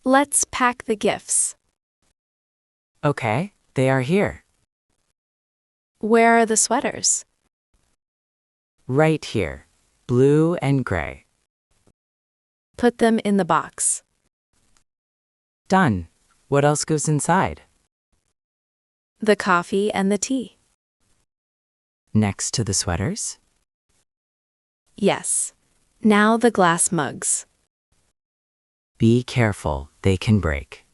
Let's pack the gifts. Okay, they are here. Where are the sweaters? Right here. Blue and gray. Put them in the box. Done. What else goes inside? The coffee and the tea. Next to the sweaters? Yes. Now the glass mugs. Be careful, they can break.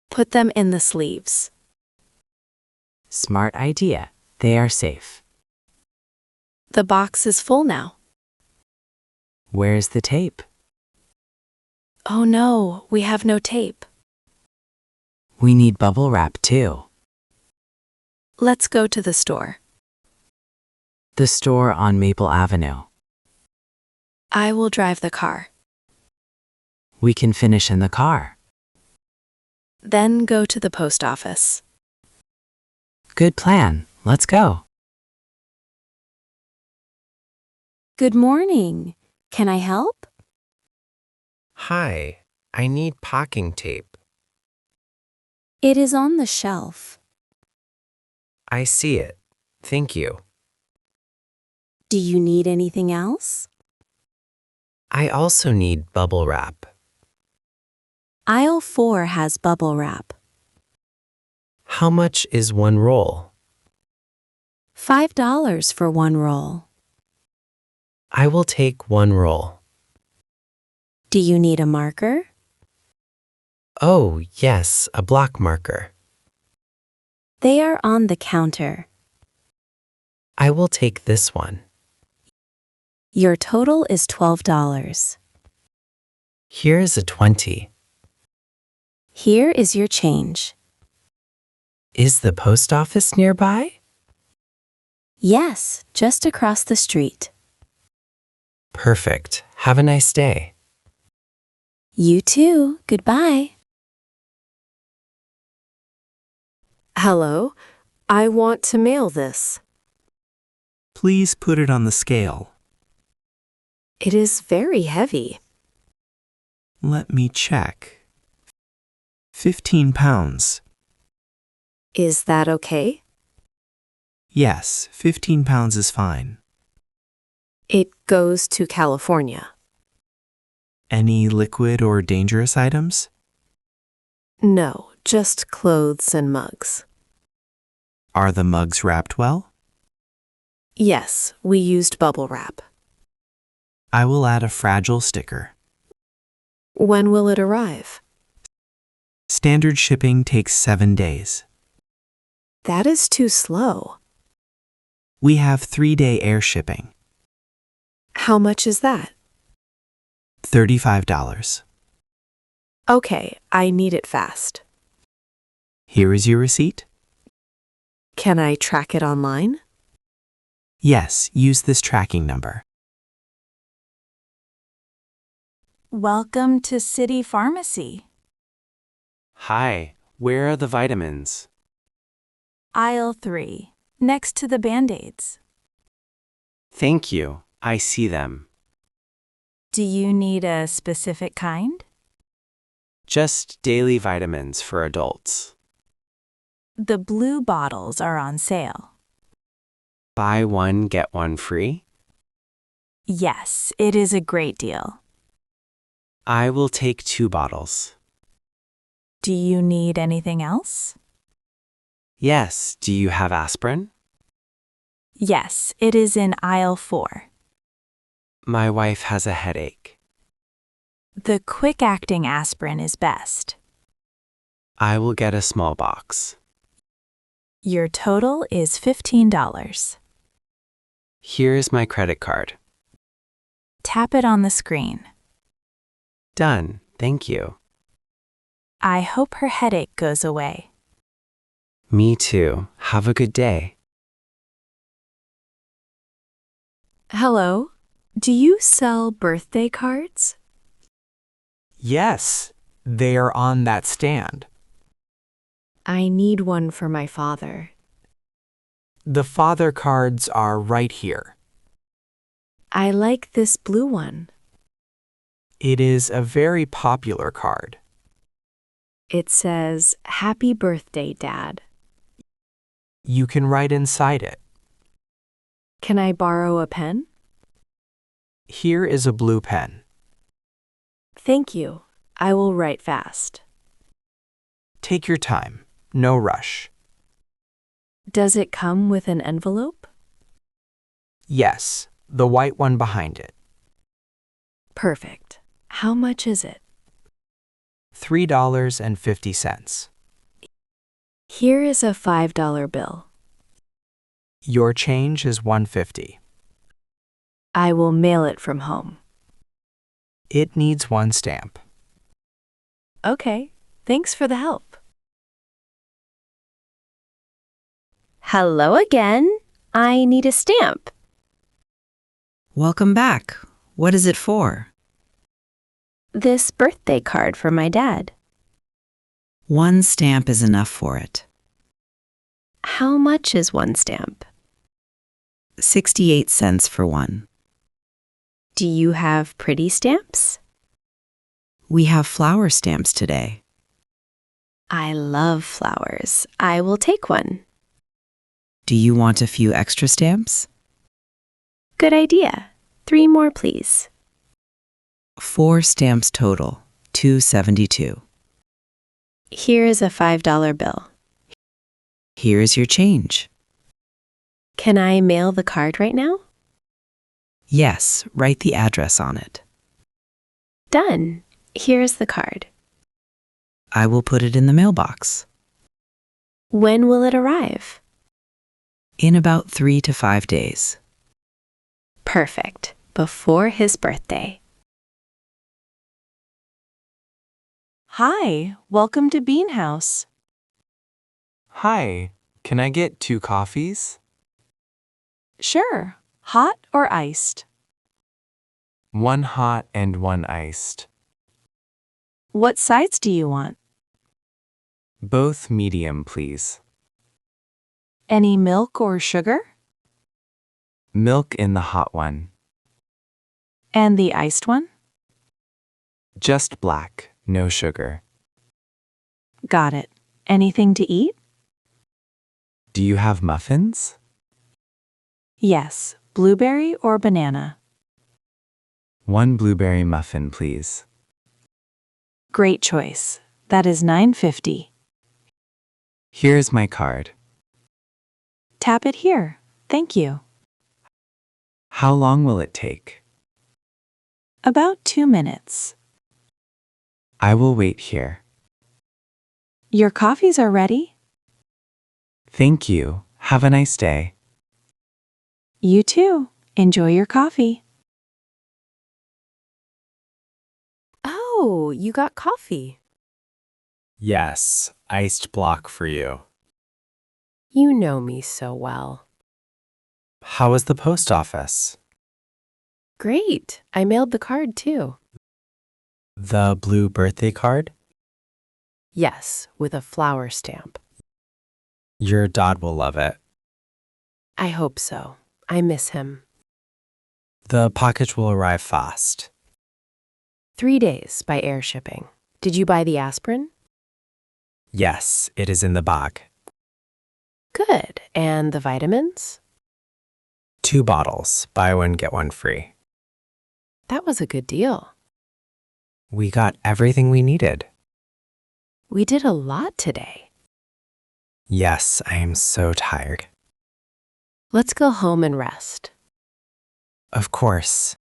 Put them in the sleeves. Smart idea. They are safe. The box is full now. Where's the tape? Oh no, we have no tape. We need bubble wrap too. Let's go to the store. The store on Maple Avenue. I will drive the car. We can finish in the car. Then go to the post office. Good plan. Let's go. Good morning. Can I help? Hi, I need packing tape. It is on the shelf. I see it. Thank you. Do you need anything else? I also need bubble wrap. Aisle 4 has bubble wrap. How much is one roll? $5 for one roll. I will take one roll. Do you need a marker? Oh, yes, a block marker. They are on the counter. I will take this one. Your total is $12. Here is a 20. Here is your change. Is the post office nearby? Yes, just across the street. Perfect. Have a nice day. You too. Goodbye. Hello. I want to mail this. Please put it on the scale. It is very heavy. Let me check. 15 pounds. Is that okay? Yes, 15 pounds is fine. It goes to California. Any liquid or dangerous items? No, just clothes and mugs. Are the mugs wrapped well? Yes, we used bubble wrap. I will add a fragile sticker. When will it arrive? Standard shipping takes 7 days. That is too slow. We have 3-day air shipping. How much is that? $35. Okay, I need it fast. Here is your receipt. Can I track it online? Yes, use this tracking number. Welcome to City Pharmacy. Hi, where are the vitamins? Aisle 3, next to the Band-Aids. Thank you, I see them. Do you need a specific kind? Just daily vitamins for adults. The blue bottles are on sale. Buy one, get one free? Yes, it is a great deal. I will take 2 bottles. Do you need anything else? Yes, do you have aspirin? Yes, it is in aisle 4. My wife has a headache. The quick-acting aspirin is best. I will get a small box. Your total is $15. Here is my credit card. Tap it on the screen. Done, thank you. I hope her headache goes away. Me too. Have a good day. Hello. Do you sell birthday cards? Yes, they are on that stand. I need one for my father. The father cards are right here. I like this blue one. It is a very popular card. It says, Happy birthday, Dad. You can write inside it. Can I borrow a pen? Here is a blue pen. Thank you. I will write fast. Take your time. No rush. Does it come with an envelope? Yes, the white one behind it. Perfect. How much is it? $3.50. Here is a $5 bill. Your change is $1.50. I will mail it from home. It needs one stamp. Okay. Thanks for the help. Hello again. I need a stamp. Welcome back. What is it for? This birthday card for my dad. One stamp is enough for it. How much is one stamp? 68 cents for one. Do you have pretty stamps? We have flower stamps today. I love flowers. I will take one. Do you want a few extra stamps? Good idea. 3 more, please. 4 stamps total, $2.72. Here is a $5 bill. Here is your change. Can I mail the card right now? Yes, write the address on it. Done. Here is the card. I will put it in the mailbox. When will it arrive? In about 3 to 5 days. Perfect. Before his birthday. Hi, welcome to Bean House. Hi, can I get 2 coffees? Sure. Hot or iced? 1 hot and 1 iced. What sides do you want? Both medium, please. Any milk or sugar? Milk in the hot one. And the iced one? Just black, no sugar. Got it. Anything to eat? Do you have muffins? Yes. Blueberry or banana? 1 blueberry muffin, please. Great choice. That is $9.50. Here's my card. Tap it here. Thank you. How long will it take? About 2 minutes. I will wait here. Your coffees are ready? Thank you. Have a nice day. You too. Enjoy your coffee. Oh, you got coffee. Yes, iced block for you. You know me so well. How was the post office? Great. I mailed the card too. The blue birthday card? Yes, with a flower stamp. Your dad will love it. I hope so. I miss him. The package will arrive fast. 3 days by air shipping. Did you buy the aspirin? Yes, it is in the bag. Good. And the vitamins? 2 bottles, buy one, get one free. That was a good deal. We got everything we needed. We did a lot today. Yes, I am so tired. Let's go home and rest. Of course.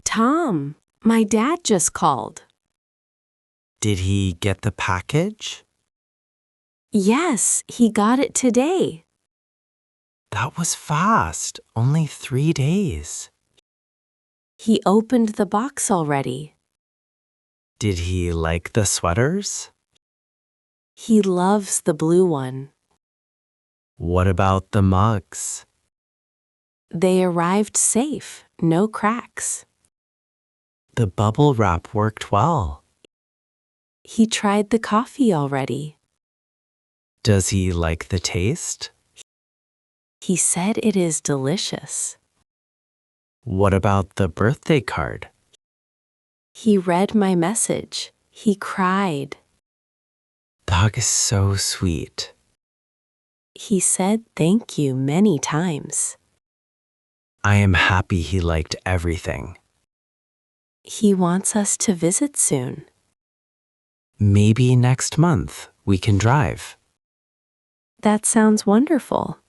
Tom, my dad just called. Did he get the package? Yes, he got it today. That was fast. Only 3 days. He opened the box already. Did he like the sweaters? He loves the blue one. What about the mugs? They arrived safe, no cracks. The bubble wrap worked well. He tried the coffee already. Does he like the taste? He said it is delicious. What about the birthday card? He read my message. He cried. Dog is so sweet. He said thank you many times. I am happy he liked everything. He wants us to visit soon. Maybe next month we can drive. That sounds wonderful.